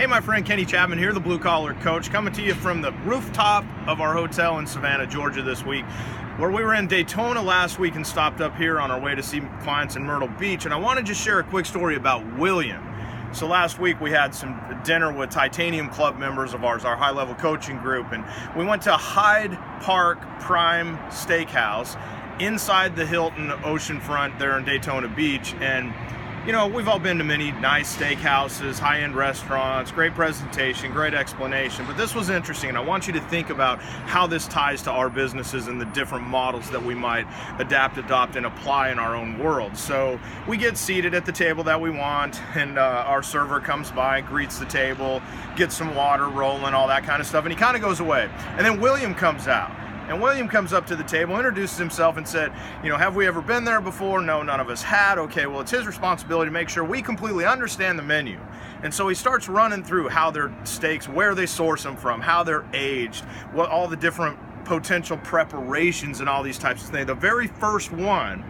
Hey, my friend Kenny Chapman here, the Blue Collar Coach, coming to you from the rooftop of our hotel in Savannah, Georgia this week, where we were in Daytona last week and stopped up here on our way to see clients in Myrtle Beach. And I want to just share a quick story about William. So last week we had some dinner with Titanium Club members of ours, our high-level coaching group, and we went to Hyde Park Prime Steakhouse inside the Hilton oceanfront there in Daytona Beach. And you know, we've all been to many nice steakhouses, high-end restaurants, great presentation, great explanation, but this was interesting, and I want you to think about how this ties to our businesses and the different models that we might adapt, adopt, and apply in our own world. So we get seated at the table that we want, and our server comes by, greets the table, gets some water rolling, all that kind of stuff, and he kind of goes away. And then William comes out. And William comes up to the table, introduces himself and said, you know, have we ever been there before? No, none of us had. Okay, well, it's his responsibility to make sure we completely understand the menu. And so he starts running through how their steaks, where they source them from, how they're aged, what all the different potential preparations and all these types of things. The very first one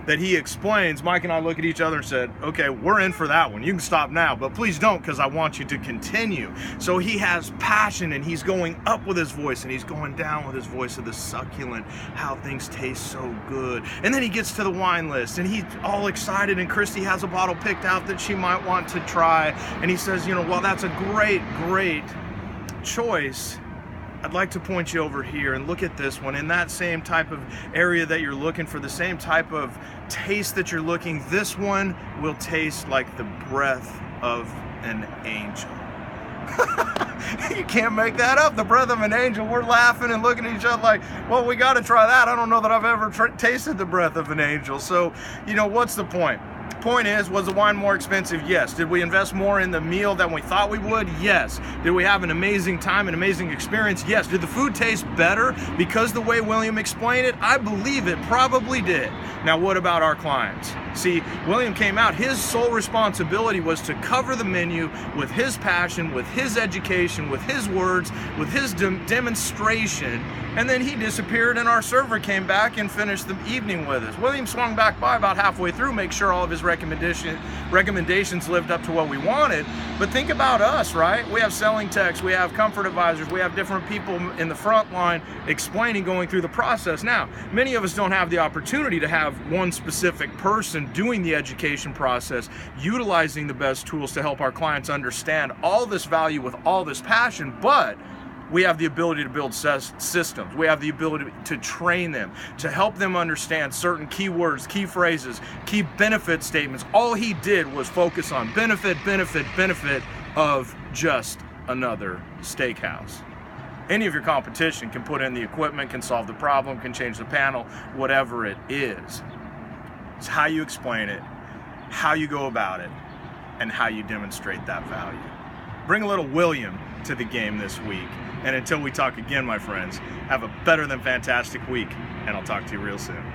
that he explains, Mike and I look at each other and said, okay, we're in for that one. You can stop now, but please don't, because I want you to continue. So he has passion, and he's going up with his voice, and he's going down with his voice of the succulent, how things taste so good. And then he gets to the wine list, and he's all excited, and Christy has a bottle picked out that she might want to try. And he says, you know, well, that's a great choice. I'd like to point you over here and look at this one. In that same type of area that you're looking for, the same type of taste that you're looking, this one will taste like the breath of an angel. You can't make that up, the breath of an angel. We're laughing and looking at each other like, well, we got to try that. I don't know that I've ever tasted the breath of an angel. So, you know, what's the point? Point is, was the wine more expensive? Yes. Did we invest more in the meal than we thought we would? Yes. Did we have an amazing time, an amazing experience? Yes. Did the food taste better because the way William explained it? I believe it probably did. Now, what about our clients? See, William came out, his sole responsibility was to cover the menu with his passion, with his education, with his words, with his demonstration, and then he disappeared, and our server came back and finished the evening with us. William swung back by about halfway through, make sure all of his recommendations lived up to what we wanted. But think about us, right? We have selling techs, we have comfort advisors, we have different people in the front line explaining, going through the process. Now, many of us don't have the opportunity to have one specific person doing the education process, utilizing the best tools to help our clients understand all this value with all this passion, but we have the ability to build systems. We have the ability to train them, to help them understand certain keywords, key phrases, key benefit statements. All he did was focus on benefit of just another steakhouse. Any of your competition can put in the equipment, can solve the problem, can change the panel, whatever it is. It's how you explain it, how you go about it, and how you demonstrate that value. Bring a little William to the game this week. And until we talk again, my friends, have a better than fantastic week, and I'll talk to you real soon.